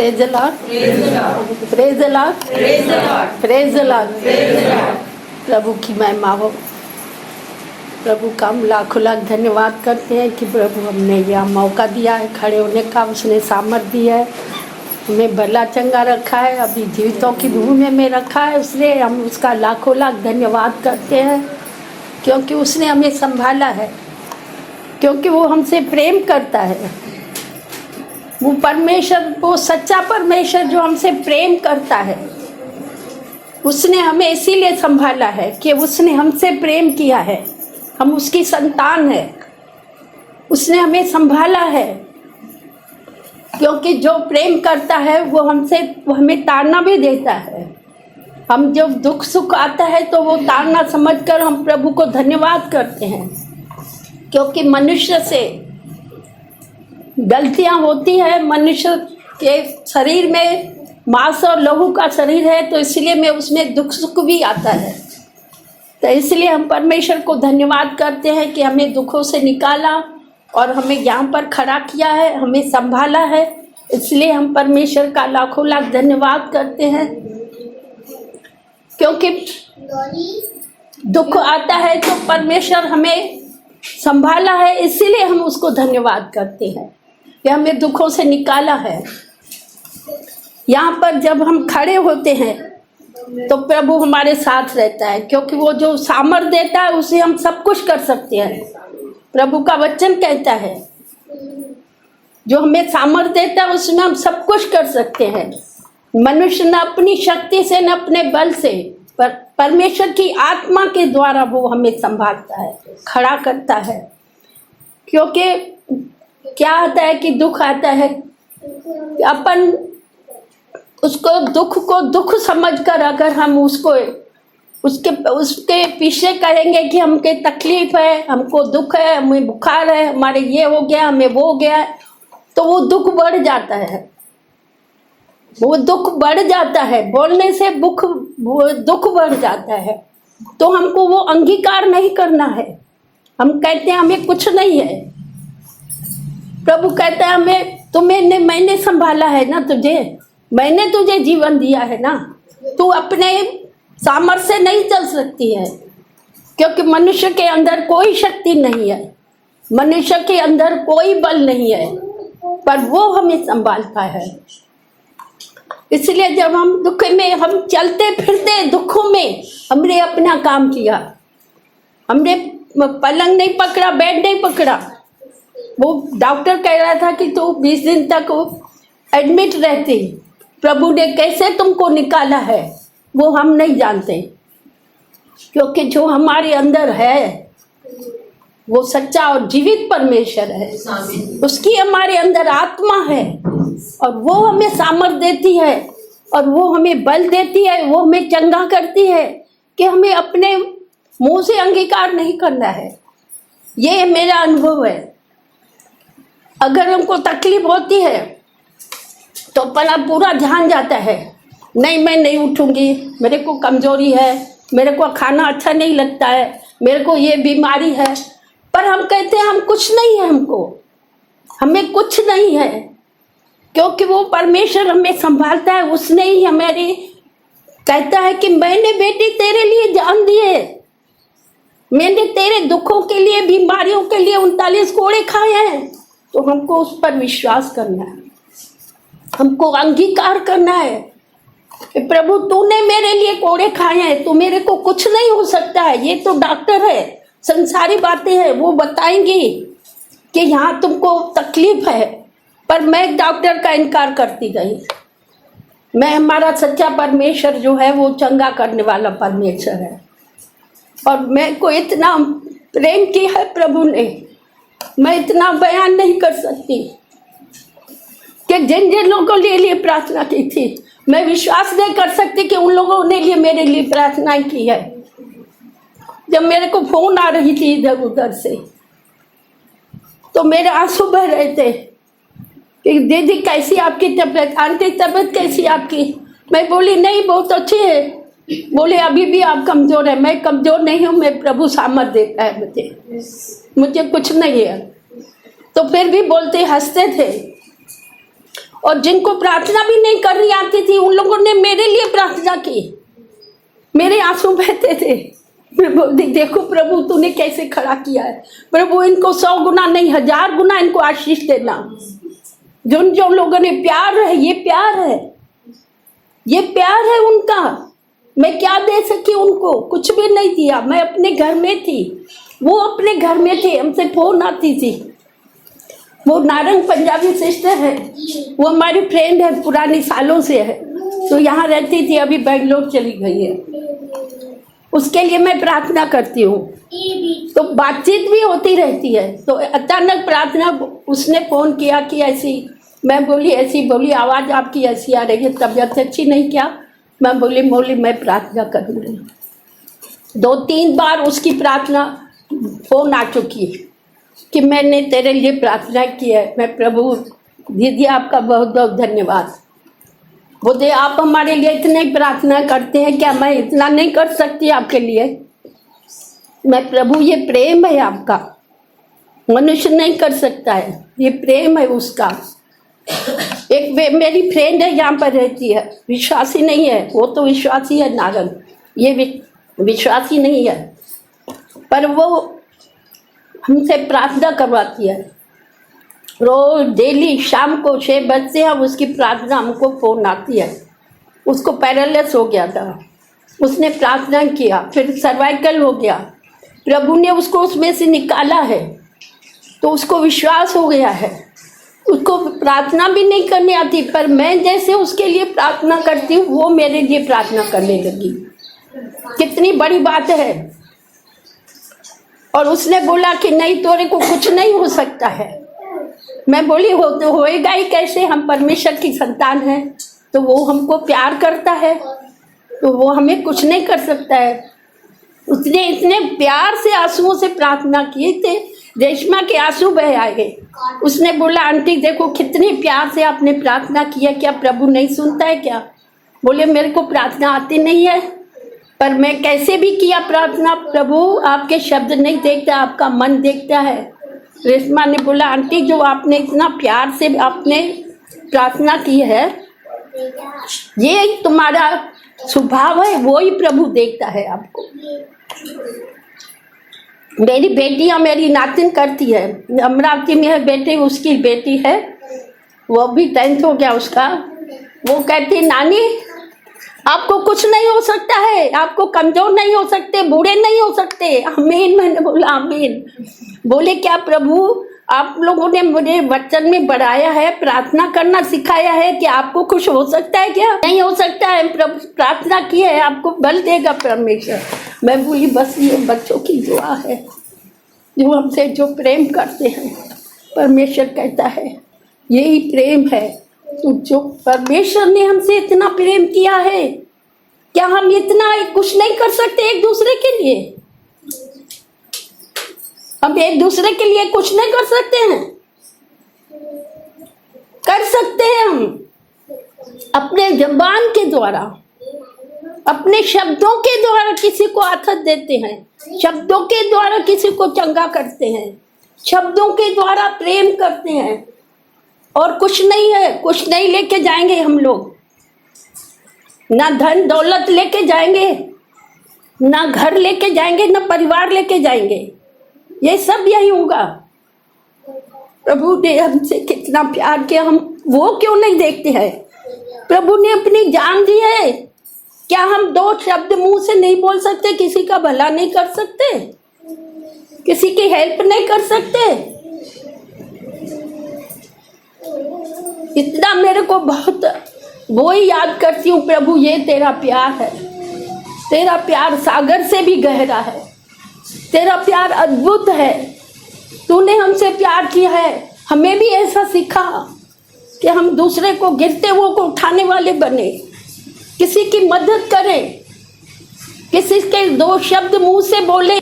Praise the Lord. Praise the Lord. Praise the Lord. Praise the Lord. Praise the Lord. Praise the Lord. प्रभु की महिमा हो। प्रभु का हम लाखों लाख धन्यवाद करते हैं कि प्रभु हमने यह मौका दिया है खड़े होने का, उसने सामर्थ दिया है, हमें भला चंगा रखा है, अभी जीवितों की भूमि में रखा है उसने। हम उसका लाखों लाख धन्यवाद करते हैं क्योंकि उसने हमें संभाला है, क्योंकि वो हमसे प्रेम करता है। वो परमेश्वर, वो सच्चा परमेश्वर जो हमसे प्रेम करता है, उसने हमें इसीलिए संभाला है कि उसने हमसे प्रेम किया है, हम उसकी संतान है। उसने हमें संभाला है क्योंकि जो प्रेम करता है वो हमें ताड़ना भी देता है। हम जब दुख सुख आता है तो वो ताड़ना समझकर हम प्रभु को धन्यवाद करते हैं, क्योंकि मनुष्य से गलतियां होती है। मनुष्य के शरीर में मांस और लहू का शरीर है, तो इसलिए में उसमें दुख सुख भी आता है। तो इसलिए हम परमेश्वर को धन्यवाद करते हैं कि हमें दुखों से निकाला और हमें यहाँ पर खड़ा किया है, हमें संभाला है। इसलिए हम परमेश्वर का लाखों लाख धन्यवाद करते हैं, क्योंकि दुख आता है तो परमेश्वर हमें संभाला है, इसीलिए हम उसको धन्यवाद करते हैं कि हमें दुखों से निकाला है। यहाँ पर जब हम खड़े होते हैं तो प्रभु हमारे साथ रहता है, क्योंकि वो जो सामर्थ देता है उसे हम सब कुछ कर सकते हैं। प्रभु का वचन कहता है जो हमें सामर्थ देता है उसमें हम सब कुछ कर सकते हैं। मनुष्य न अपनी शक्ति से न अपने बल से, पर परमेश्वर की आत्मा के द्वारा वो हमें संभालता है, खड़ा करता है। क्योंकि क्या आता है कि दुख आता है, अपन उसको दुख को दुख समझकर अगर हम उसके पीछे कहेंगे कि हमके तकलीफ है, हमको दुख है, हमें बुखार है, हमारे ये हो गया, हमें वो हो गया, तो वो दुख बढ़ जाता है। वो दुख बढ़ जाता है, बोलने से दुख बढ़ जाता है। तो हमको वो अंगीकार नहीं करना है। हम कहते हैं हमें कुछ नहीं है। प्रभु कहता है मैंने संभाला है ना तुझे, मैंने तुझे जीवन दिया है ना, तू अपने सामर्थ्य से नहीं चल सकती है, क्योंकि मनुष्य के अंदर कोई शक्ति नहीं है, मनुष्य के अंदर कोई बल नहीं है, पर वो हमें संभालता है। इसलिए जब हम दुख में, हम चलते फिरते दुखों में हमने अपना काम किया, हमने पलंग नहीं पकड़ा, बेड नहीं पकड़ा। वो डॉक्टर कह रहा था कि तू 20 दिन तक एडमिट रहती। प्रभु ने कैसे तुमको निकाला है वो हम नहीं जानते, क्योंकि जो हमारे अंदर है वो सच्चा और जीवित परमेश्वर है। उसकी हमारे अंदर आत्मा है और वो हमें सामर्थ देती है और वो हमें बल देती है, वो हमें चंगा करती है कि हमें अपने मुंह से अंगीकार नहीं करना है। ये मेरा अनुभव है। अगर हमको तकलीफ होती है तो पहला पूरा ध्यान जाता है, नहीं मैं नहीं उठूंगी, मेरे को कमजोरी है, मेरे को खाना अच्छा नहीं लगता है, मेरे को ये बीमारी है। पर हम कहते हैं हम कुछ नहीं है, हमें कुछ नहीं है, क्योंकि वो परमेश्वर हमें संभालता है। उसने ही हमारी कहता है कि मैंने बेटी तेरे लिए जान दिए, मैंने तेरे दुखों के लिए, बीमारियों के लिए 39 कोड़े खाए हैं। तो हमको उस पर विश्वास करना है, हमको अंगीकार करना है कि प्रभु तूने मेरे लिए कोड़े खाए हैं, तो मेरे को कुछ नहीं हो सकता है। ये तो डॉक्टर है, संसारी बातें हैं, वो बताएंगी कि यहाँ तुमको तकलीफ है, पर मैं डॉक्टर का इनकार करती गई। मैं, हमारा सच्चा परमेश्वर जो है वो चंगा करने वाला परमेश्वर है, और मैं को इतना प्रेम किया है प्रभु ने, मैं इतना बयान नहीं कर सकती कि जिन जिन लोगों के लिए प्रार्थना की थी, मैं विश्वास नहीं कर सकती कि उन लोगों ने लिए मेरे लिए प्रार्थनाएं की है। जब मेरे को फोन आ रही थी इधर उधर से, तो मेरे आंसू बह रहे थे कि दीदी कैसी आपकी तबीयत, आंटी तबीयत कैसी आपकी। मैं बोली नहीं बहुत अच्छी है। बोले अभी भी आप कमज़ोर है। मैं कमज़ोर नहीं हूँ, मैं प्रभु सामर्थ देता है मुझे कुछ नहीं है। तो फिर भी बोलते हंसते थे। और जिनको प्रार्थना भी नहीं करनी आती थी उन लोगों ने मेरे लिए प्रार्थना की। मेरे आंसू बहते थे। मैं बोलती देखो प्रभु तूने कैसे खड़ा किया है। प्रभु इनको 100 गुना नहीं 1000 गुना इनको आशीष देना। जो लोगों ने प्यार है, ये प्यार है, ये प्यार है उनका। मैं क्या दे सकी उनको? कुछ भी नहीं दिया। मैं अपने घर में थी, वो अपने घर में थे। हमसे फोन आती थी। वो नारंग पंजाबी सिस्टर है, वो हमारी फ्रेंड है, पुरानी सालों से है, तो यहाँ रहती थी, अभी बेंगलोर चली गई है। उसके लिए मैं प्रार्थना करती हूँ, तो बातचीत भी होती रहती है। तो अचानक प्रार्थना उसने फ़ोन किया कि ऐसी, मैं बोली ऐसी, बोली आवाज़ आपकी ऐसी आ रही है, तबीयत अच्छी नहीं क्या? मैं बोली मैं प्रार्थना करूँगी। 2-3 बार उसकी प्रार्थना फ़ोन आ चुकी है कि मैंने तेरे लिए प्रार्थना की है। मैं प्रभु दीदी आपका बहुत बहुत धन्यवाद। बोले आप हमारे लिए इतने प्रार्थना करते हैं, क्या मैं इतना नहीं कर सकती आपके लिए? मैं प्रभु ये प्रेम है आपका, मनुष्य नहीं कर सकता है, ये प्रेम है उसका। एक मेरी फ्रेंड है यहाँ पर रहती है, विश्वासी नहीं है, वो तो विश्वासी है नारंग, ये विश्वासी नहीं है, पर वो हमसे प्रार्थना करवाती है रोज डेली शाम को 6 बजे। हम उसकी प्रार्थना, हमको फ़ोन आती है। उसको पैरालिसिस हो गया था, उसने प्रार्थना किया, फिर सर्वाइकल हो गया, प्रभु ने उसको उसमें से निकाला है, तो उसको विश्वास हो गया है। उसको प्रार्थना भी नहीं करनी आती, पर मैं जैसे उसके लिए प्रार्थना करती हूँ वो मेरे लिए प्रार्थना करने लगी। कितनी बड़ी बात है। और उसने बोला कि नहीं तोरे को कुछ नहीं हो सकता है। मैं बोली हो तो होएगा ही कैसे, हम परमेश्वर की संतान हैं, तो वो हमको प्यार करता है, तो वो हमें कुछ नहीं कर सकता है। उसने इतने प्यार से आंसुओं से प्रार्थना किए थे, रेशमा के आंसू बह आए। उसने बोला आंटी देखो कितने प्यार से आपने प्रार्थना किया, क्या प्रभु नहीं सुनता है क्या? बोले मेरे को प्रार्थना आती नहीं है, पर मैं कैसे भी किया प्रार्थना, प्रभु आपके शब्द नहीं देखता, आपका मन देखता है। रेशमा ने बोला आंटी जो आपने इतना प्यार से आपने प्रार्थना की है, ये तुम्हारा स्वभाव है, वो ही प्रभु देखता है आपको। मेरी बेटियां मेरी नातिन करती है, अमरावती में है बेटी, उसकी बेटी है, वो भी 10th हो गया उसका। वो कहती नानी आपको कुछ नहीं हो सकता है, आपको कमजोर नहीं हो सकते, बूढ़े नहीं हो सकते। आमीन। मैंने बोला आमीन। बोले क्या प्रभु आप लोगों ने मुझे वचन में बढ़ाया है, प्रार्थना करना सिखाया है, कि आपको कुछ हो सकता है क्या? नहीं हो सकता है, प्रार्थना की है, आपको बल देगा परमेश्वर। मैं बोली बस ये बच्चों की दुआ है, जो हमसे जो प्रेम करते हैं, परमेश्वर कहता है यही प्रेम है। तो जो परमेश्वर ने हमसे इतना प्रेम किया है, क्या हम इतना कुछ नहीं कर सकते एक दूसरे के लिए? हम एक दूसरे के लिए कुछ नहीं कर सकते हैं? कर सकते हैं हम अपने जबान के द्वारा, अपने शब्दों के द्वारा किसी को आदत देते हैं, शब्दों के द्वारा किसी को चंगा करते हैं, शब्दों के द्वारा प्रेम करते हैं। और कुछ नहीं है, कुछ नहीं लेके जाएंगे हम लोग, ना धन दौलत लेके जाएंगे, ना घर लेके जाएंगे, ना परिवार लेके जाएंगे, ये सब यही होगा। प्रभु ने हमसे कितना प्यार किया, हम वो क्यों नहीं देखते हैं? प्रभु ने अपनी जान दी है, क्या हम 2 शब्द मुंह से नहीं बोल सकते? किसी का भला नहीं कर सकते? किसी की हेल्प नहीं कर सकते? इतना मेरे को बहुत वो ही याद करती हूँ, प्रभु ये तेरा प्यार है, तेरा प्यार सागर से भी गहरा है, तेरा प्यार अद्भुत है, तूने हमसे प्यार किया है। हमें भी ऐसा सिखा कि हम दूसरे को, गिरते हुए को उठाने वाले बने, किसी की मदद करें, किसी के 2 शब्द मुंह से बोले,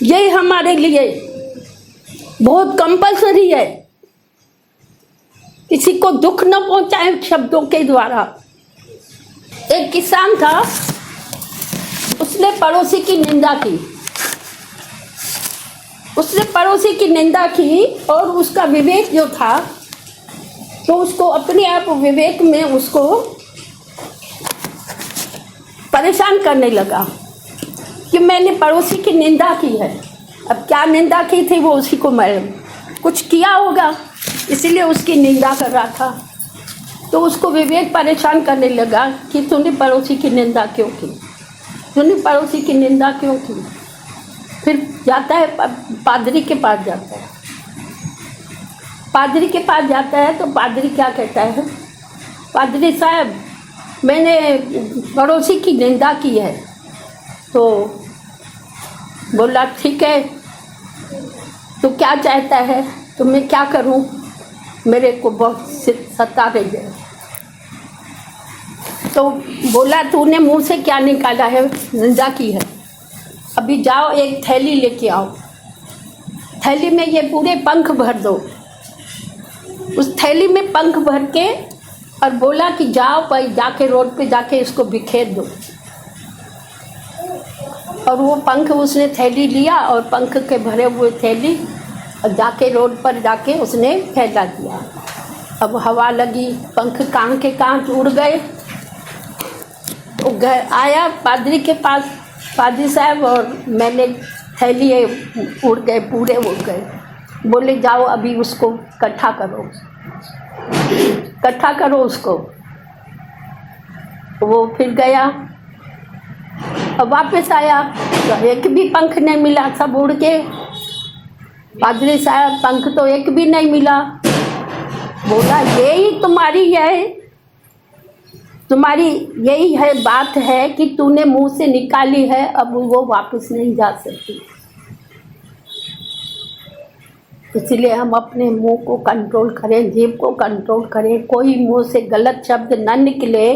ये हमारे लिए बहुत कंपल्सरी है। किसी को दुख न पहुंचाए शब्दों के द्वारा। एक किसान था, उसने पड़ोसी की निंदा की, उसने पड़ोसी की निंदा की, और उसका विवेक जो था तो उसको अपने आप विवेक में उसको परेशान करने लगा कि मैंने पड़ोसी की निंदा की है। अब क्या निंदा की थी वो उसी को मालूम, कुछ किया होगा इसीलिए उसकी निंदा कर रहा था। तो उसको विवेक परेशान करने लगा कि तूने पड़ोसी की निंदा क्यों की, तूने पड़ोसी की निंदा क्यों की। फिर जाता है पादरी के पास जाता है। पादरी के पास जाता है तो पादरी क्या कहता है, पादरी साहब मैंने पड़ोसी की निंदा की है। तो बोला ठीक है, तो क्या चाहता है, तो मैं क्या करूं, मेरे को बहुत सता रही है। तो बोला तूने मुंह से क्या निकाला है, निंदा की है, अभी जाओ एक थैली लेके आओ, थैली में ये पूरे पंख भर दो। उस थैली में पंख भर के और बोला कि जाओ भाई जाके रोड पे जाके इसको बिखेर दो। और वो पंख उसने थैली लिया और पंख के भरे हुए थैली और जाके रोड पर जाके उसने फैला दिया। अब हवा लगी, पंख कहाँ के कहाँ उड़ गए। तो घर आया पादरी के पास, पादरी साहब और मैंने थैली उड़ गए, पूरे उड़ गए। बोले जाओ अभी उसको इकट्ठा करो, इकट्ठा करो उसको। वो फिर गया और वापस आया तो एक भी पंख नहीं मिला, सब उड़ के। पादरी साहब पंख तो एक भी नहीं मिला। बोला यही तुम्हारी है, तुम्हारी यही है बात है कि तूने मुंह से निकाली है, अब वो वापस नहीं जा सकती। इसलिए हम अपने मुंह को कंट्रोल करें, जीभ को कंट्रोल करें। कोई मुंह से गलत शब्द न निकले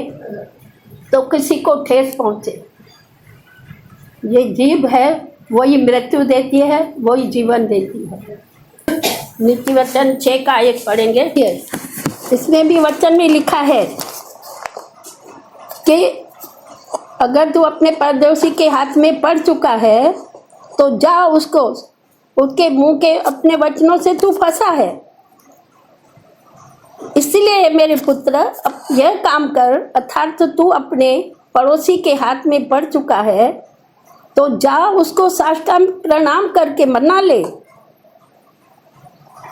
तो किसी को ठेस पहुंचे। ये जीभ है वही मृत्यु देती है, वही जीवन देती है। नीति वचन 6 का 1 पढ़ेंगे। इसमें भी वचन में लिखा है कि अगर तू अपने पड़ोसी के हाथ में पड़ चुका है तो जा उसको, उसके मुंह के अपने वचनों से तू फंसा है। इसलिए मेरे पुत्र अब यह काम कर, अर्थात तू अपने पड़ोसी के हाथ में पड़ चुका है तो जा उसको साष्टांग प्रणाम करके मना ले।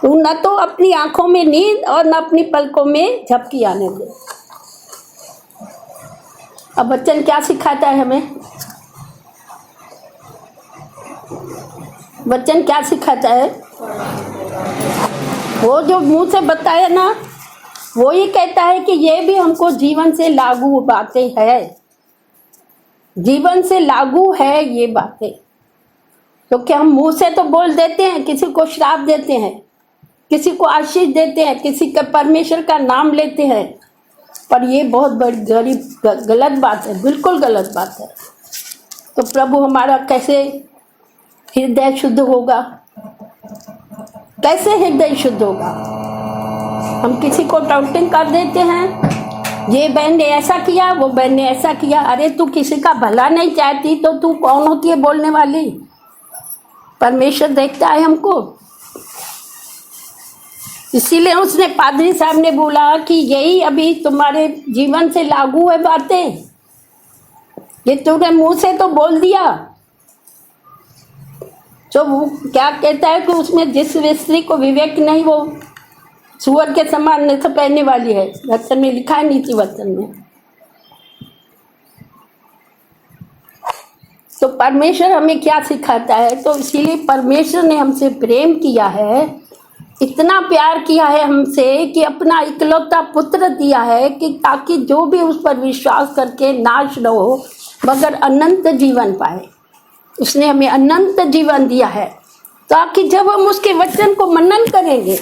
तू न तो अपनी आंखों में नींद और न अपनी पलकों में झपकी आने दे। अब वचन क्या सिखाता है हमें, वचन क्या सिखाता है? वो जो मुंह से बताया ना, वो ही कहता है कि ये भी हमको जीवन से लागू बातें है, जीवन से लागू है ये बातें। क्योंकि हम मुंह से तो बोल देते हैं, किसी को श्राप देते हैं, किसी को आशीष देते हैं, किसी का परमेश्वर का नाम लेते हैं, पर ये बहुत बड़ी गलत बात है, बिल्कुल गलत बात है। तो प्रभु हमारा कैसे हृदय शुद्ध होगा, कैसे हृदय शुद्ध होगा? हम किसी को टाउटिंग कर देते हैं, ये बहन ने ऐसा किया, वो बहन ने ऐसा किया। अरे तू किसी का भला नहीं चाहती तो तू कौन होती है बोलने वाली? परमेश्वर देखता है हमको। इसीलिए उसने पादरी साहब ने बोला कि यही अभी तुम्हारे जीवन से लागू है बातें, ये तूने मुंह से तो बोल दिया। जो वो क्या कहता है कि उसमें जिस स्त्री को विवेक नहीं वो सुअर के समान नृत्य पहनने वाली है, वचन में लिखा है, नीति वचन में। तो परमेश्वर हमें क्या सिखाता है? तो इसीलिए परमेश्वर ने हमसे प्रेम किया है, इतना प्यार किया है हमसे कि अपना इकलौता पुत्र दिया है कि ताकि जो भी उस पर विश्वास करके नाश न हो मगर अनंत जीवन पाए। उसने हमें अनंत जीवन दिया है ताकि जब हम उसके वचन को मनन करेंगे,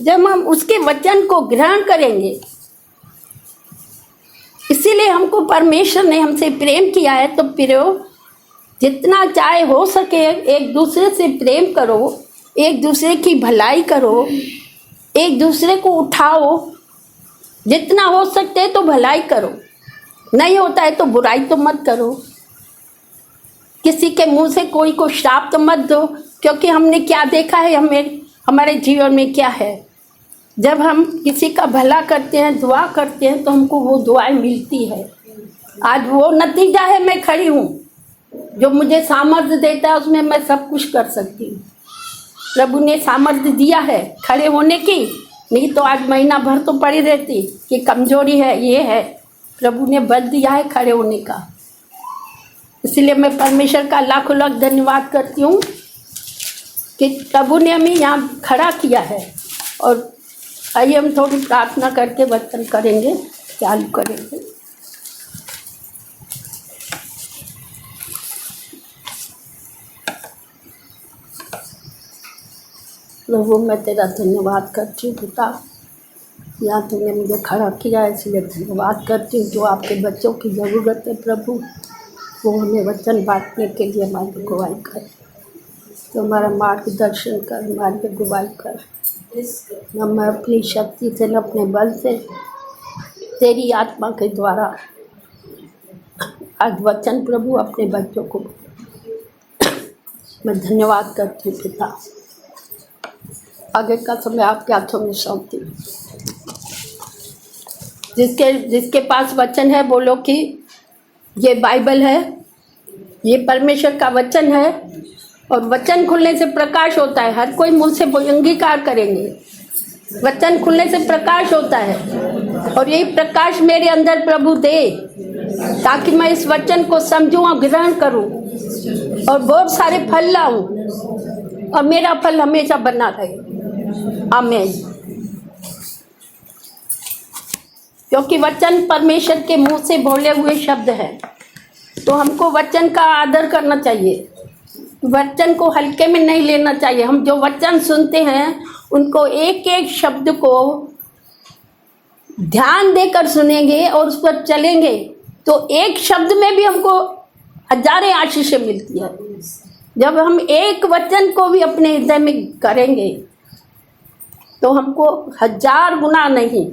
जब हम उसके वचन को ग्रहण करेंगे। इसीलिए हमको परमेश्वर ने हमसे प्रेम किया है। तो प्रियो, जितना चाहे हो सके एक दूसरे से प्रेम करो, एक दूसरे की भलाई करो, एक दूसरे को उठाओ। जितना हो सकते है तो भलाई करो, नहीं होता है तो बुराई तो मत करो। किसी के मुंह से कोई को श्राप तो मत दो, क्योंकि हमने क्या देखा है, हमें हमारे जीवन में क्या है। जब हम किसी का भला करते हैं, दुआ करते हैं, तो हमको वो दुआएं मिलती है। आज वो नतीजा है, मैं खड़ी हूँ। जो मुझे सामर्थ्य देता है उसमें मैं सब कुछ कर सकती हूँ। प्रभु ने सामर्थ्य दिया है खड़े होने की, नहीं तो आज महीना भर तो पड़ी रहती कि कमजोरी है, ये है। प्रभु ने बल दिया है खड़े होने का। इसलिए मैं परमेश्वर का लाखों लाख धन्यवाद करती हूँ कि प्रभु ने हमें यहाँ खड़ा किया है। और आइए हम थोड़ी प्रार्थना करके वचन करेंगे, चालू करेंगे। प्रभु मैं तेरा धन्यवाद करती हूँ पिता, यहाँ तूने मुझे खड़ा किया है, इसलिए धन्यवाद करती हूँ। जो आपके बच्चों की ज़रूरत है प्रभु, वो हमें वचन बांटने के लिए हमारी अगुवाई कर, तो हमारा मार्गदर्शन कर, हमारी अगुवाई कर। न मैं अपनी शक्ति से, न अपने बल से, तेरी आत्मा के द्वारा आज वचन प्रभु अपने बच्चों को मैं धन्यवाद करती हूँ पिता। आगे का समय आपके हाथों में सौंपती हूँ। जिसके पास वचन है बोलो कि ये बाइबल है, ये परमेश्वर का वचन है। और वचन खुलने से प्रकाश होता है। हर कोई मुंह से अंगीकार करेंगे, वचन खुलने से प्रकाश होता है। और यही प्रकाश मेरे अंदर प्रभु दे, ताकि मैं इस वचन को समझूं और ग्रहण करूं और बहुत सारे फल लाऊं, और मेरा फल हमेशा बना रहे। आमीन। क्योंकि वचन परमेश्वर के मुंह से बोले हुए शब्द है, तो हमको वचन का आदर करना चाहिए, वचन को हल्के में नहीं लेना चाहिए। हम जो वचन सुनते हैं उनको एक एक शब्द को ध्यान देकर सुनेंगे और उस पर चलेंगे, तो एक शब्द में भी हमको हजारों आशीषें मिलती है। जब हम एक वचन को भी अपने हृदय में करेंगे तो हमको 1000 गुना नहीं,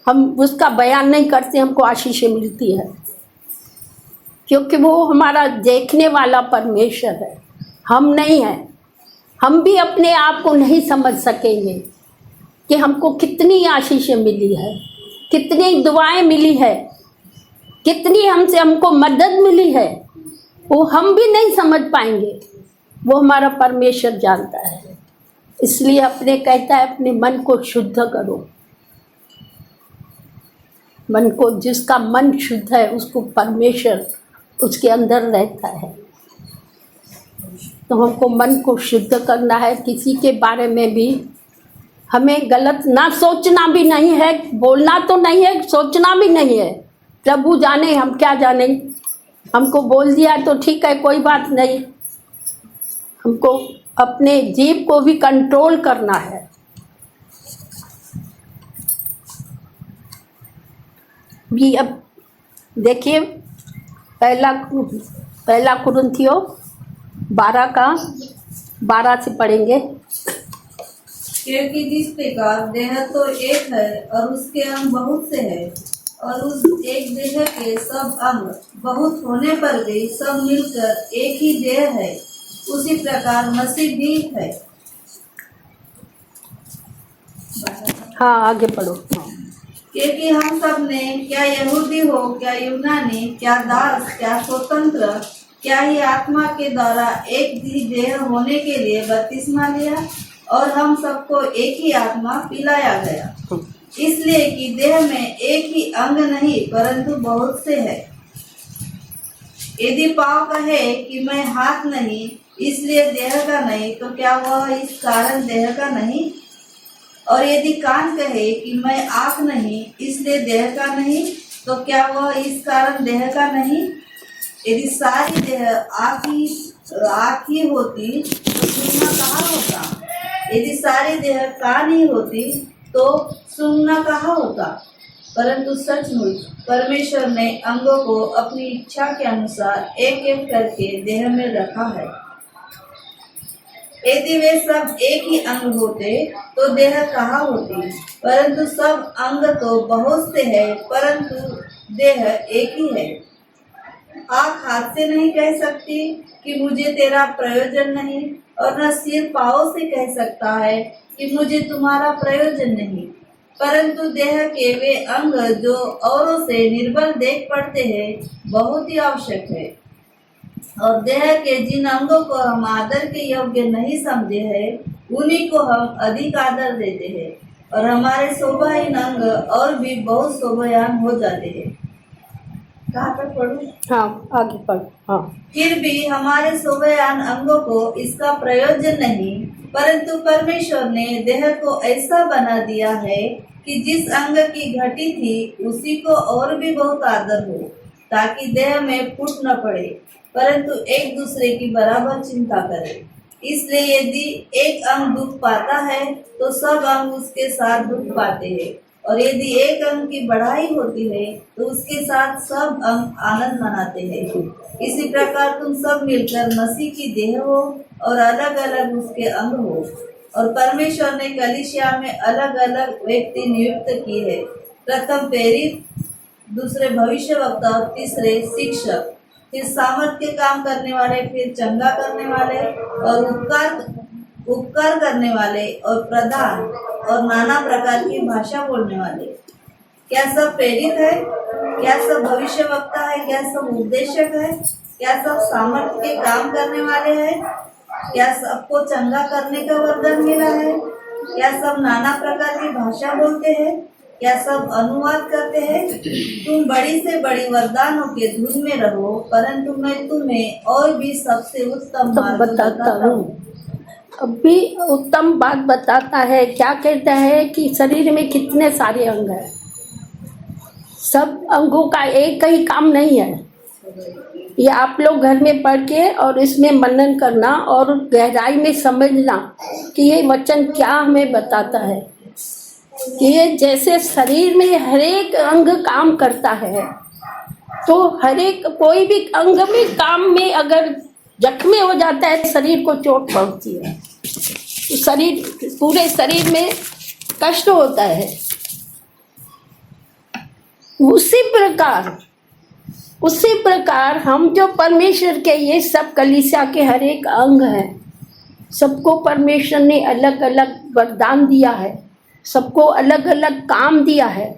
हम उसका बयान नहीं करते, हमको आशीषें मिलती है। क्योंकि वो हमारा देखने वाला परमेश्वर है, हम नहीं हैं। हम भी अपने आप को नहीं समझ सकेंगे कि हमको कितनी आशीषें मिली है, कितनी दुआएं मिली है, कितनी हमको मदद मिली है, वो हम भी नहीं समझ पाएंगे। वो हमारा परमेश्वर जानता है। इसलिए अपने कहता है अपने मन को शुद्ध करो। मन को, जिसका मन शुद्ध है उसको परमेश्वर उसके अंदर रहता है। तो हमको मन को शुद्ध करना है। किसी के बारे में भी हमें गलत ना सोचना भी नहीं है, बोलना तो नहीं है, सोचना भी नहीं है। प्रभु जाने, हम क्या जाने। हमको बोल दिया तो ठीक है, कोई बात नहीं। हमको अपने जीव को भी कंट्रोल करना है। भी अब देखिए, पहला कुरिन्थियों 12 से पढ़ेंगे। क्योंकि जिस प्रकार देह तो एक है और उसके अंग बहुत से हैं, और उस एक देह के सब अंग बहुत होने पर भी सब मिलकर एक ही देह है, उसी प्रकार मसीह भी है। हाँ, आगे पढ़ो। क्योंकि हम सब ने, क्या यहूदी हो क्या यूनानी, क्या दास क्या स्वतंत्र, क्या ही आत्मा के द्वारा एक ही देह होने के लिए बपतिस्मा लिया, और हम सबको एक ही आत्मा पिलाया गया। इसलिए कि देह में एक ही अंग नहीं परंतु बहुत से है। यदि पाँव कहे कि मैं हाथ नहीं इसलिए देह का नहीं, तो क्या वह इस कारण देह का नहीं? और यदि कान कहे कि मैं आँख नहीं इसलिए देह का नहीं, तो क्या वह इस कारण देह का नहीं? यदि सारी देह आँख ही होती तो सुनना कहाँ होता? यदि सारी देह कान ही होती तो सुनना कहाँ होता? परंतु सचमुच परमेश्वर ने अंगों को अपनी इच्छा के अनुसार एक एक करके देह में रखा है। यदि वे सब एक ही अंग होते तो देह कहाँ होती? परंतु सब अंग तो बहुत से है, परंतु देह एक ही है। आँख हाथ से नहीं कह सकती कि मुझे तेरा प्रयोजन नहीं, और न सिर पाँव से कह सकता है कि मुझे तुम्हारा प्रयोजन नहीं। परंतु देह के वे अंग जो औरों से निर्बल देख पड़ते हैं बहुत ही आवश्यक है। और देह के जिन अंगों को हम आदर के योग्य नहीं समझे हैं उन्हीं को हम अधिक आदर देते हैं, और हमारे शोभाहीन अंग और भी बहुत शोभायान हो जाते हैं। कहाँ तक पढ़ूं? हाँ आगे पढ़। हाँ, फिर भी हमारे शोभायान अंगों को इसका प्रयोजन नहीं, परंतु परमेश्वर ने देह को ऐसा बना दिया है कि जिस अंग की घटी थी उसी को और भी बहुत आदर हो, ताकि देह में फूट न पड़े, परंतु एक दूसरे की बराबर चिंता करे। इसलिए यदि एक अंग दुख पाता है तो सब अंग उसके साथ दुख पाते हैं, और यदि एक अंग की बढ़ाई होती है तो उसके साथ सब अंग आनंद मनाते हैं। इसी प्रकार तुम सब मिलकर मसीह की देह हो और अलग अलग उसके अंग हो। और परमेश्वर ने कलीसिया में अलग अलग व्यक्ति नियुक्त किए हैं, प्रथम प्रेरित, दूसरे भविष्यवक्ता और तीसरे शिक्षक, फिर सामर्थ्य के काम करने वाले, फिर चंगा करने वाले और उपकार करने वाले और प्रधान और नाना प्रकार की भाषा बोलने वाले। क्या सब प्रेरित है? क्या सब भविष्यवक्ता है? क्या सब उपदेशक है? क्या सब सामर्थ्य के काम करने वाले हैं? क्या सबको चंगा करने का वरदान मिला है? क्या सब नाना प्रकार की भाषा बोलते हैं? क्या सब अनुवाद करते हैं? तुम बड़ी से बड़ी वरदानों के धुन में रहो, परंतु मैं तुम्हें और भी सबसे उत्तम बात बताता हूँ। अभी उत्तम बात बताता है। क्या कहता है कि शरीर में कितने सारे अंग हैं, सब अंगों का एक ही काम नहीं है। ये आप लोग घर में पढ़ के और इसमें मनन करना और गहराई में समझना कि ये वचन क्या हमें बताता है। कि ये जैसे शरीर में हर एक अंग काम करता है, तो हर एक कोई भी अंग में काम में अगर जख्मी हो जाता है शरीर को चोट पहुंचती है, तो शरीर पूरे शरीर में कष्ट होता है। उसी प्रकार हम जो परमेश्वर के ये सब कलीसिया के हर एक अंग हैं, सबको परमेश्वर ने अलग अलग वरदान दिया है, सबको अलग अलग काम दिया है।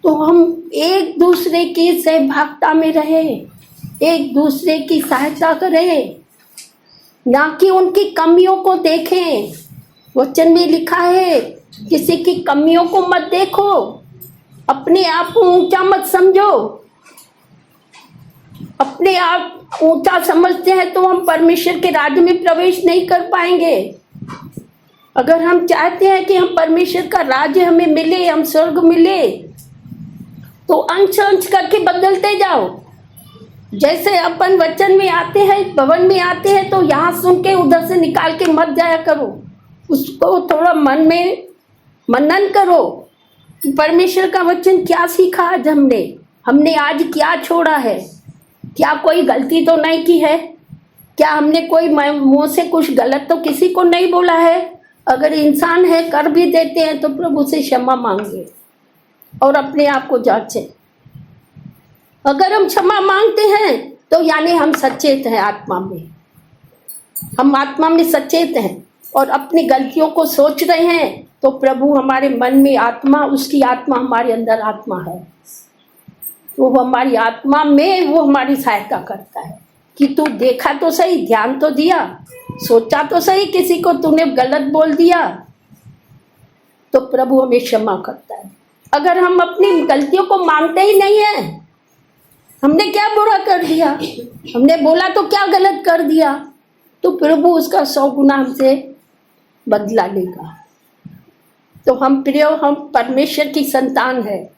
तो हम एक दूसरे की सहभागिता में रहे, एक दूसरे की सहायता करें, ना कि उनकी कमियों को देखें। वचन में लिखा है किसी की कमियों को मत देखो, अपने आप को ऊंचा मत समझो। अपने आप ऊंचा समझते हैं तो हम परमेश्वर के राज्य में प्रवेश नहीं कर पाएंगे। अगर हम चाहते हैं कि हम परमेश्वर का राज्य हमें मिले, हम स्वर्ग मिले, तो अंश अंश करके बदलते जाओ। जैसे अपन वचन में आते हैं, भवन में आते हैं, तो यहाँ सुन के उधर से निकाल के मत जाया करो, उसको थोड़ा मन में मनन करो कि परमेश्वर का वचन क्या सीखा आज हमने आज क्या छोड़ा है, क्या कोई गलती तो नहीं की है, क्या हमने कोई मुंह से कुछ गलत तो किसी को नहीं बोला है। अगर इंसान है कर भी देते हैं तो प्रभु से क्षमा मांगे और अपने आप को जांचें। अगर हम क्षमा मांगते हैं तो यानी हम सचेत हैं आत्मा में, हम आत्मा में सचेत हैं और अपनी गलतियों को सोच रहे हैं, तो प्रभु हमारे मन में आत्मा, उसकी आत्मा हमारे अंदर आत्मा है, वो हमारी आत्मा में वो हमारी सहायता करता है कि तू देखा तो सही, ध्यान तो दिया, सोचा तो सही, किसी को तूने गलत बोल दिया, तो प्रभु हमें क्षमा करता है। अगर हम अपनी गलतियों को मानते ही नहीं है, हमने क्या बुरा कर दिया, हमने बोला तो क्या गलत कर दिया, तो प्रभु उसका 100 गुना हमसे बदला लेगा। तो हम प्रिय, हम परमेश्वर की संतान है,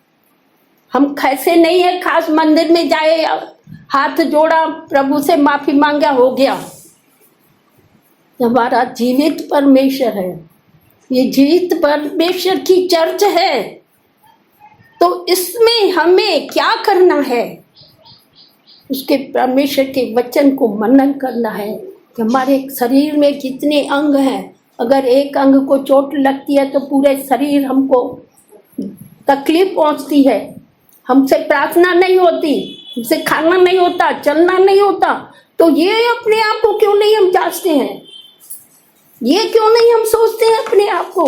हम कैसे नहीं है खास मंदिर में जाए, हाथ जोड़ा, प्रभु से माफी मांगा, हो गया। हमारा जीवित परमेश्वर है, ये जीवित परमेश्वर की चर्च है। तो इसमें हमें क्या करना है, उसके परमेश्वर के वचन को मनन करना है कि हमारे शरीर में कितने अंग हैं। अगर एक अंग को चोट लगती है तो पूरे शरीर हमको तकलीफ पहुंचती है, हमसे प्रार्थना नहीं होती, हमसे खाना नहीं होता, चलना नहीं होता। तो ये अपने आप को क्यों नहीं हम जांचते हैं ये क्यों नहीं हम सोचते हैं अपने आप को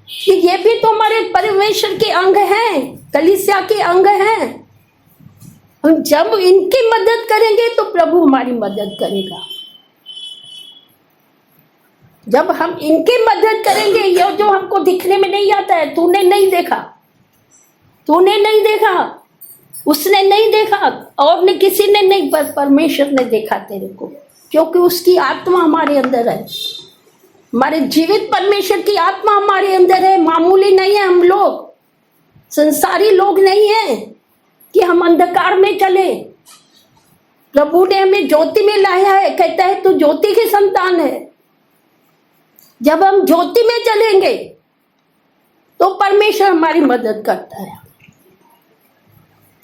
कि ये भी तो हमारे परमेश्वर के अंग हैं, कलीसिया के अंग हैं। हम जब इनकी मदद करेंगे तो प्रभु हमारी मदद करेगा। जब हम इनकी मदद करेंगे, ये जो हमको दिखने में नहीं आता है, तूने नहीं देखा, तूने नहीं देखा, उसने नहीं देखा, और ने किसी ने नहीं, पर परमेश्वर ने देखा तेरे को, क्योंकि उसकी आत्मा हमारे अंदर है। हमारे जीवित परमेश्वर की आत्मा हमारे अंदर है। मामूली नहीं है, हम लोग संसारी लोग नहीं है कि हम अंधकार में चले। प्रभु ने हमें ज्योति में लाया है, कहता है तू ज्योति की संतान है। जब हम ज्योति में चलेंगे तो परमेश्वर हमारी मदद करता है।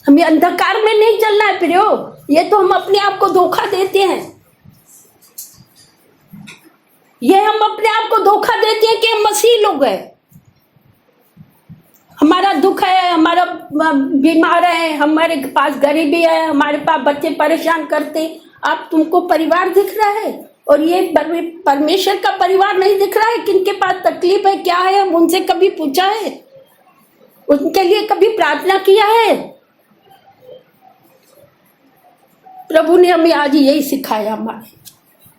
हमें अंधकार में नहीं चलना है प्रियो, ये तो हम अपने आप को धोखा देते हैं। ये हम अपने आप को धोखा देते हैं कि हम मसीह लोग हैं। हमारा दुख है, हमारा बीमार है, हमारे पास गरीबी है, हमारे पास बच्चे परेशान करते, आप तुमको परिवार दिख रहा है और ये परमेश्वर का परिवार नहीं दिख रहा है। किनके पास तकलीफ है, क्या है, हम उनसे कभी पूछा है? उनके लिए कभी प्रार्थना किया है? प्रभु ने हमें आज यही सिखाया।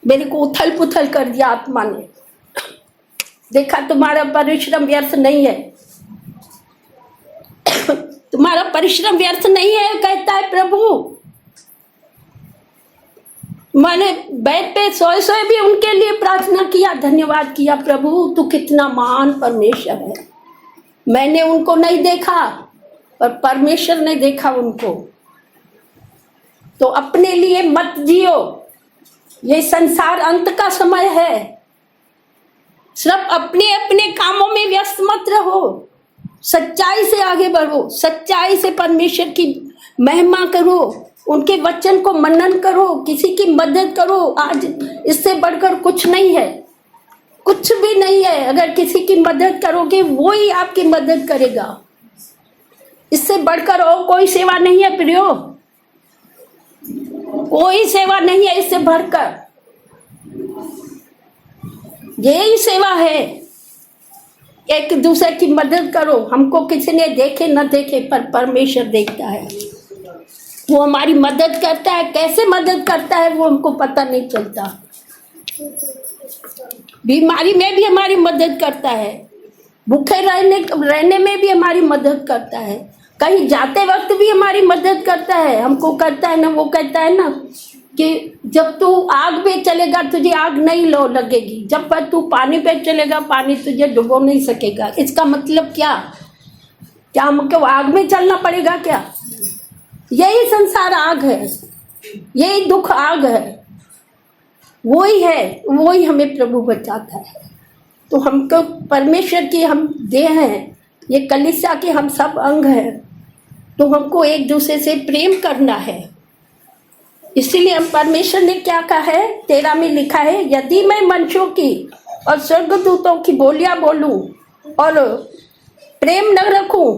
मेरे को उथल पुथल कर दिया आत्मा ने। देखा तुम्हारा परिश्रम व्यर्थ नहीं है, तुम्हारा परिश्रम व्यर्थ नहीं है, कहता है प्रभु। मैंने बेड पे सोए सोए भी उनके लिए प्रार्थना किया, धन्यवाद किया, प्रभु तू कितना महान परमेश्वर है। मैंने उनको नहीं देखा पर परमेश्वर ने देखा उनको। तो अपने लिए मत जियो, ये संसार अंत का समय है। सिर्फ अपने अपने कामों में व्यस्त मत रहो, सच्चाई से आगे बढ़ो, सच्चाई से परमेश्वर की महिमा करो, उनके वचन को मनन करो, किसी की मदद करो। आज इससे बढ़कर कुछ नहीं है, कुछ भी नहीं है। अगर किसी की मदद करोगे वो ही आपकी मदद करेगा। इससे बढ़कर और कोई सेवा नहीं है प्रियो, कोई सेवा नहीं है इससे बढ़कर। यही सेवा है, एक दूसरे की मदद करो। हमको किसी ने देखे न देखे पर परमेश्वर देखता है, वो हमारी मदद करता है। कैसे मदद करता है वो हमको पता नहीं चलता। बीमारी में भी हमारी मदद करता है, भूखे रहने में भी हमारी मदद करता है, कहीं जाते वक्त भी हमारी मदद करता है। हमको करता है ना, वो कहता है ना कि जब तू आग पे चलेगा तुझे आग नहीं लगेगी, जब पर तू पानी पे चलेगा पानी तुझे डुबो नहीं सकेगा। इसका मतलब क्या हमको आग में चलना पड़ेगा क्या? यही संसार आग है, यही दुख आग है, वही है, वही हमें प्रभु बचाता है। तो हमको परमेश्वर की हम देह हैं, ये कलीसिया के हम सब अंग हैं। तो हमको एक दूसरे से प्रेम करना है। इसीलिए हम परमेश्वर ने क्या कहा है, 13 में लिखा है, यदि मैं मनुष्यों की और स्वर्गदूतों की बोलियां बोलूं और प्रेम न रखूं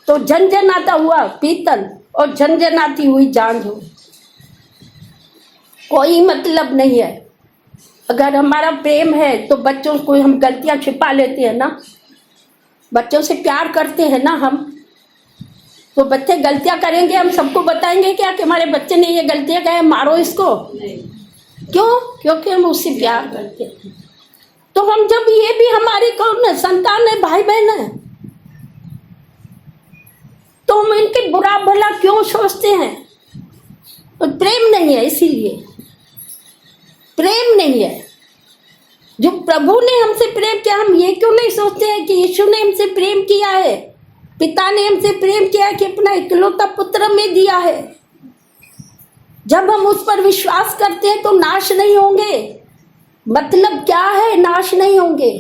तो झनझनाता हुआ पीतल और झनझनाती हुई झांझ हो। कोई मतलब नहीं है। अगर हमारा प्रेम है तो बच्चों को हम गलतियां छिपा लेते हैं ना, बच्चों से प्यार करते हैं ना हम, तो बच्चे गलतियां करेंगे, हम सबको बताएंगे क्या कि हमारे बच्चे ने ये गलतियां कहे, मारो इसको। क्यों? क्योंकि हम उससे प्यार करते हैं। तो हम जब ये भी हमारी कौन है, संतान है, भाई बहन है, तो हम इनके बुरा भला क्यों सोचते हैं? तो प्रेम नहीं है, इसीलिए प्रेम नहीं है। जो प्रभु ने हमसे प्रेम किया, हम ये क्यों नहीं सोचते हैं कि यीशु ने हमसे प्रेम किया है, पिता ने हमसे प्रेम किया कि अपना इकलौता पुत्र में दिया है। जब हम उस पर विश्वास करते हैं तो नाश नहीं होंगे। मतलब क्या है नाश नहीं होंगे?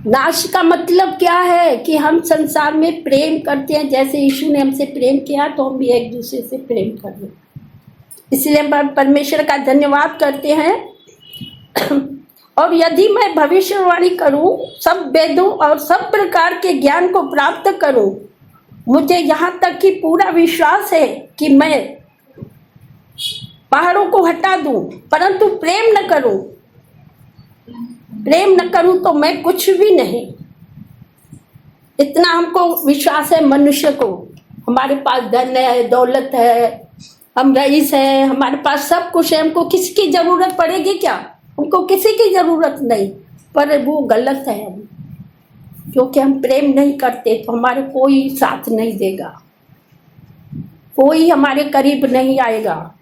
नाश का मतलब क्या है कि हम संसार में प्रेम करते हैं, जैसे यीशु ने हमसे प्रेम किया तो हम भी एक दूसरे से प्रेम करें। इसलिए हम परमेश्वर का धन्यवाद करते हैं। और यदि मैं भविष्यवाणी करूं, सब वेदों और सब प्रकार के ज्ञान को प्राप्त करूं, मुझे यहाँ तक कि पूरा विश्वास है कि मैं पहाड़ों को हटा दूं, परंतु प्रेम न करूं प्रेम न करूं तो मैं कुछ भी नहीं। इतना हमको विश्वास है मनुष्य को, हमारे पास धन है, दौलत है, हम रईस है, हमारे पास सब कुछ है, हमको किसी की जरूरत पड़ेगी क्या? हमको किसी की जरूरत नहीं। पर वो गलत है हम, क्योंकि हम प्रेम नहीं करते तो हमारे कोई साथ नहीं देगा, कोई हमारे करीब नहीं आएगा।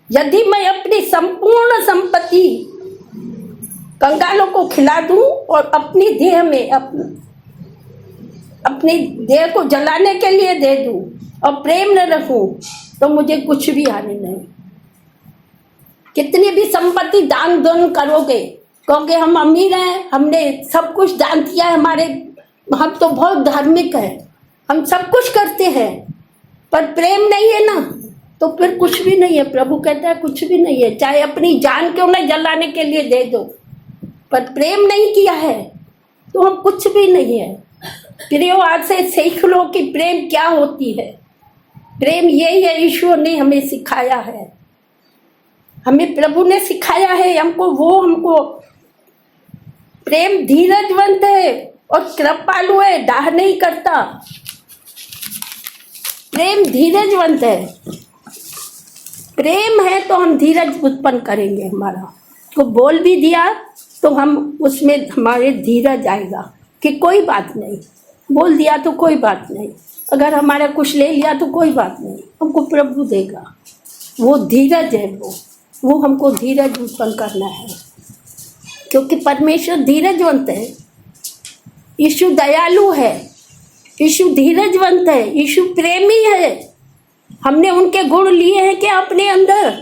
यदि मैं अपनी संपूर्ण संपत्ति कंगालों को खिला दूं और अपनी देह में अपनी देह को जलाने के लिए दे दूं और प्रेम न रखूं तो मुझे कुछ भी हानि नहीं। कितनी भी संपत्ति दान दोन करोगे, क्योंकि हम अमीर हैं, हमने सब कुछ दान किया है, हम तो बहुत धार्मिक है, हम सब कुछ करते हैं, पर प्रेम नहीं है ना तो फिर कुछ भी नहीं है। प्रभु कहता है कुछ भी नहीं है, चाहे अपनी जान क्यों न जलाने के लिए दे दो, पर प्रेम नहीं किया है तो हम कुछ भी नहीं है। प्रियो, आज से सीख लो कि प्रेम क्या होती है। प्रेम यही है, ईश्वर ने हमें सिखाया है, हमें प्रभु ने सिखाया है हमको प्रेम धीरजवंत है और कृपालु है, डाह नहीं करता। प्रेम धीरजवंत है, प्रेम है तो हम धीरज उत्पन्न करेंगे। हमारा को बोल भी दिया तो हम उसमें हमारे धीरज आएगा कि कोई बात नहीं, बोल दिया तो कोई बात नहीं, अगर हमारा कुछ ले लिया तो कोई बात नहीं, हमको प्रभु देगा। वो धीरज है, वो हमको धीरज उत्पन्न करना है, क्योंकि परमेश्वर धीरजवंत है, यीशु दयालु है, यीशु धीरजवंत है, यीशु प्रेमी है। हमने उनके गुण लिए हैं क्या अपने अंदर?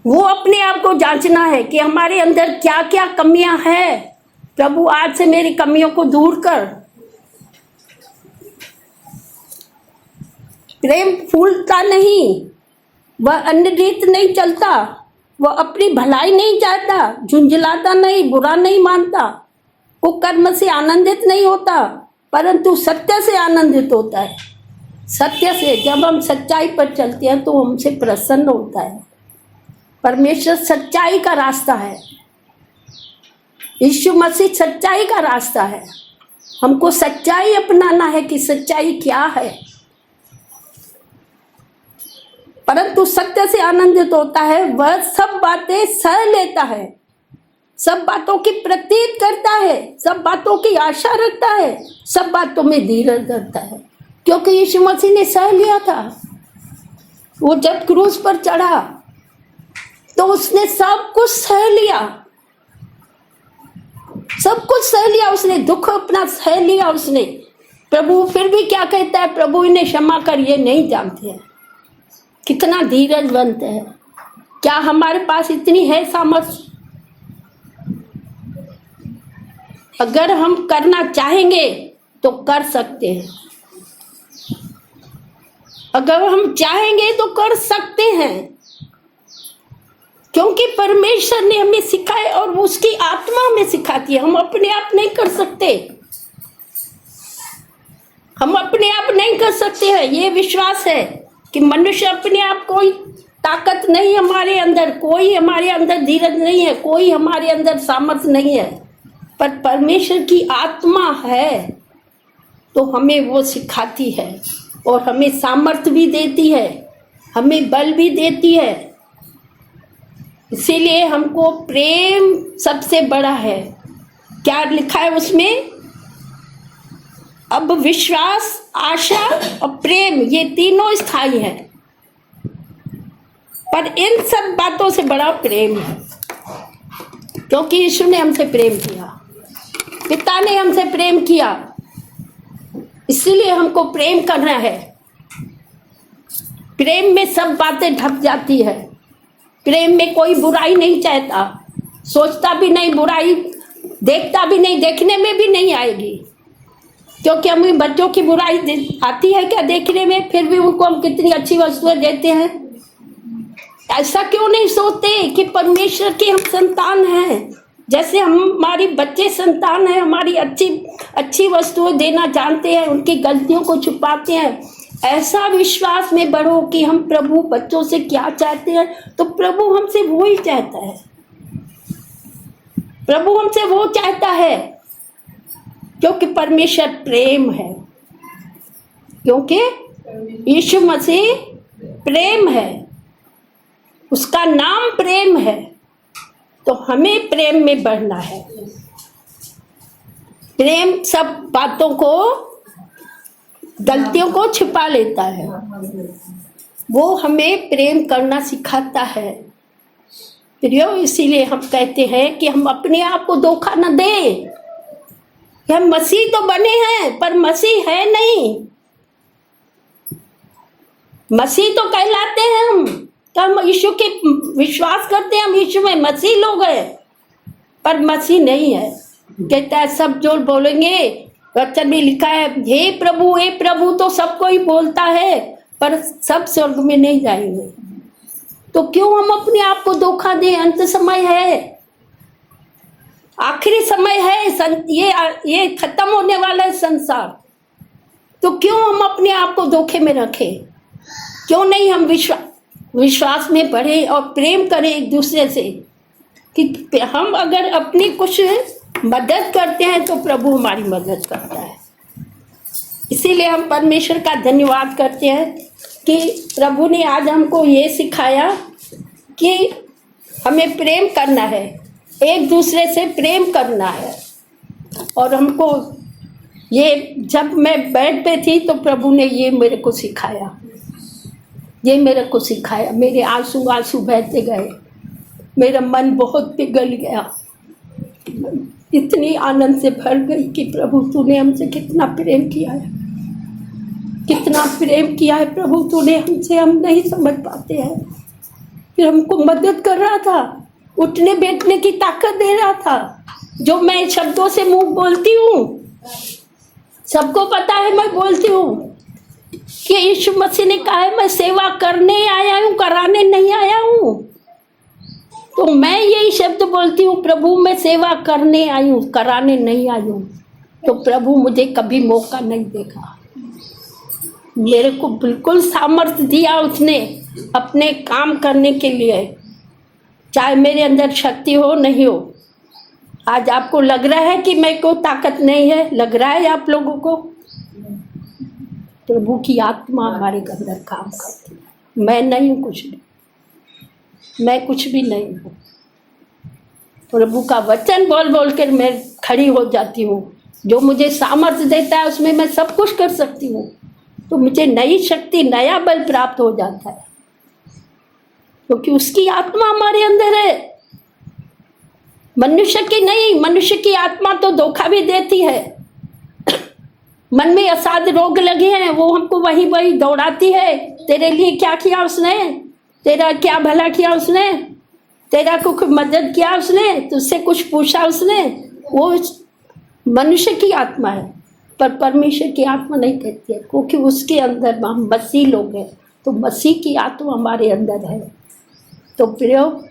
वो अपने आप को जांचना है कि हमारे अंदर क्या क्या कमियां हैं। प्रभु, आज से मेरी कमियों को दूर कर। प्रेम फूलता नहीं, वह अन्य रीत नहीं चलता, वह अपनी भलाई नहीं चाहता, झुंझलाता नहीं, बुरा नहीं मानता, वो कर्म से आनंदित नहीं होता, परंतु सत्य से आनंदित होता है। सत्य से, जब हम सच्चाई पर चलते हैं तो हमसे प्रसन्न होता है। परमेश्वर सच्चाई का रास्ता है, यीशु मसीह सच्चाई का रास्ता है। हमको सच्चाई अपनाना है कि सच्चाई क्या है, परंतु सत्य से आनंदित होता है। वह सब बातें सह लेता है, सब बातों की प्रतीत करता है, सब बातों की आशा रखता है, सब बातों में धीरज धरता है, क्योंकि यीशु मसीह ने सह लिया था। वो जब क्रूस पर चढ़ा तो उसने सब कुछ सह लिया, सब कुछ सह लिया, उसने दुख अपना सह लिया उसने। प्रभु फिर भी क्या कहता है? प्रभु इन्हें क्षमा कर, ये नहीं जानते हैं। कितना धीरजवंत है। क्या हमारे पास इतनी है सामर्थ्य? अगर हम करना चाहेंगे तो कर सकते हैं, अगर हम चाहेंगे तो कर सकते हैं, क्योंकि परमेश्वर ने हमें सिखाया और उसकी आत्मा हमें सिखाती है। हम अपने आप नहीं कर सकते, हम अपने आप नहीं कर सकते हैं। ये विश्वास है कि मनुष्य अपने आप, कोई ताकत नहीं हमारे अंदर, कोई हमारे अंदर धीरज नहीं है, कोई हमारे अंदर सामर्थ्य नहीं है, पर परमेश्वर की आत्मा है तो हमें वो सिखाती है और हमें सामर्थ्य भी देती है, हमें बल भी देती है। इसीलिए हमको प्रेम सबसे बड़ा है। क्या लिखा है उसमें? अब विश्वास, आशा और प्रेम, ये तीनों स्थायी है, पर इन सब बातों से बड़ा प्रेम है, क्योंकि यीशु ने हमसे प्रेम किया, पिता ने हमसे प्रेम किया, इसीलिए हमको प्रेम करना है। प्रेम में सब बातें ढक जाती है। प्रेम में कोई बुराई नहीं चाहता, सोचता भी नहीं बुराई, देखता भी नहीं, देखने में भी नहीं आएगी, क्योंकि हमें बच्चों की बुराई आती है क्या देखने में? फिर भी उनको हम कितनी अच्छी वस्तुएं देते हैं। ऐसा क्यों नहीं सोचते कि परमेश्वर के हम संतान हैं? जैसे हमारी बच्चे संतान हैं, हमारी अच्छी अच्छी वस्तुएं देना जानते हैं, उनकी गलतियों को छुपाते हैं, ऐसा विश्वास में बढ़ो कि हम प्रभु बच्चों से क्या चाहते हैं तो प्रभु हमसे वो ही चाहता है। प्रभु हमसे वो चाहता है क्योंकि परमेश्वर प्रेम है, क्योंकि यीशु मसीह प्रेम है, उसका नाम प्रेम है। तो हमें प्रेम में बढ़ना है। प्रेम सब बातों को, गलतियों को छिपा लेता है। वो हमें प्रेम करना सिखाता है। प्रियो, इसीलिए हम कहते हैं कि हम अपने आप को धोखा न दें। हम मसीह तो बने हैं पर मसीह है नहीं। मसीह तो कहलाते हैं हम, तो हम यीशु के विश्वास करते हैं, हम यीशु में मसीह लोग हैं, पर मसीह नहीं है। कहता है सब जो बोलेंगे, वचन में लिखा है हे प्रभु तो सबको ही बोलता है पर सब स्वर्ग में नहीं जाएंगे। तो क्यों हम अपने आप को धोखा दें? अंत समय है, आखिरी समय है, ये खत्म होने वाला है संसार। तो क्यों हम अपने आप को धोखे में रखें? क्यों नहीं हम विश्वास में बढ़े और प्रेम करें एक दूसरे से कि हम अगर अपनी कुछ मदद करते हैं तो प्रभु हमारी मदद करता है। इसीलिए हम परमेश्वर का धन्यवाद करते हैं कि प्रभु ने आज हमको ये सिखाया कि हमें प्रेम करना है, एक दूसरे से प्रेम करना है। और हमको ये, जब मैं बेड पे थी तो प्रभु ने ये मेरे को सिखाया, मेरे आंसू बहते गए, मेरा मन बहुत पिघल गया, इतनी आनंद से भर गई कि प्रभु तूने हमसे कितना प्रेम किया है, कितना प्रेम किया है प्रभु तूने हमसे, हम नहीं समझ पाते हैं। फिर हमको मदद कर रहा था, उठने बैठने की ताकत दे रहा था। जो मैं शब्दों से मुंह बोलती हूँ, सबको पता है मैं बोलती हूँ कि यीशु मसीह ने कहा है मैं सेवा करने आया हूँ, कराने नहीं आया हूँ। तो मैं यही शब्द बोलती हूँ, प्रभु मैं सेवा करने आई हूँ, कराने नहीं आई हूँ। तो प्रभु मुझे कभी मौका नहीं देगा। मेरे को बिल्कुल सामर्थ्य दिया उसने अपने काम करने के लिए, चाहे मेरे अंदर शक्ति हो नहीं हो। आज आपको लग रहा है कि मेरे को ताकत नहीं है, लग रहा है आप लोगों को? प्रभु की आत्मा हमारे अंदर काम करती है। मैं नहीं हूँ कुछ भी, मैं कुछ भी नहीं हूँ। प्रभु का वचन बोल बोल कर मैं खड़ी हो जाती हूँ। जो मुझे सामर्थ्य देता है उसमें मैं सब कुछ कर सकती हूँ। तो मुझे नई शक्ति, नया बल प्राप्त हो जाता है, क्योंकि उसकी आत्मा हमारे अंदर है, मनुष्य की नहीं। मनुष्य की आत्मा तो धोखा भी देती है। मन में असाध्य रोग लगे हैं, वो हमको वही वही दौड़ाती है। तेरे लिए क्या किया उसने, तेरा क्या भला किया उसने, तेरा कुछ मदद किया उसने, तुझसे कुछ पूछा उसने। वो मनुष्य की आत्मा है, पर परमेश्वर की आत्मा नहीं कहती है, क्योंकि उसके अंदर हम मसीह लोग हैं। तो मसीह की आत्मा हमारे अंदर है। तो प्रियो,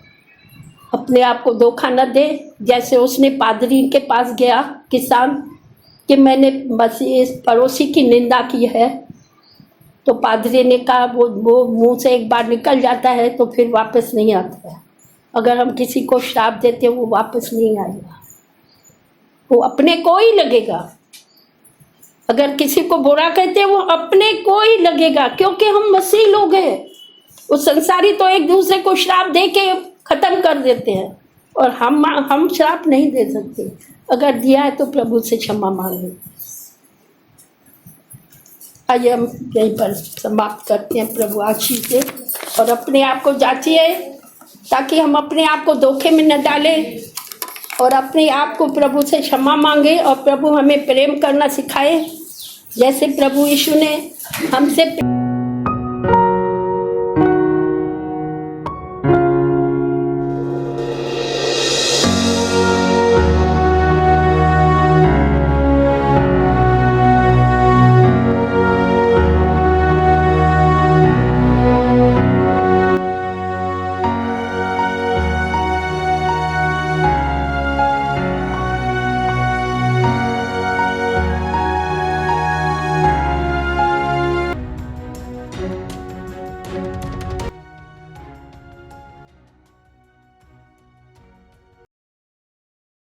अपने आप को धोखा न दे। जैसे उसने पादरी के पास गया किसान कि मैंने मसीह पड़ोसी की निंदा की है, तो पादरी ने कहा वो मुंह से एक बार निकल जाता है तो फिर वापस नहीं आता है। अगर हम किसी को श्राप देते वो वापस नहीं आएगा, वो अपने को ही लगेगा। अगर किसी को बुरा कहते हैं वो अपने को ही लगेगा, क्योंकि हम मसीह लोग हैं। वो संसारी तो एक दूसरे को श्राप दे के खत्म कर देते हैं, और हम श्राप नहीं दे सकते। अगर दिया है तो प्रभु से क्षमा मांगे। आइए हम यहीं पर समाप्त करते हैं। प्रभु आशीष दे और अपने आप को जांचिए, ताकि हम अपने आप को धोखे में न डालें, और अपने आप को प्रभु से क्षमा मांगे, और प्रभु हमें प्रेम करना सिखाए, जैसे प्रभु यीशु ने हमसे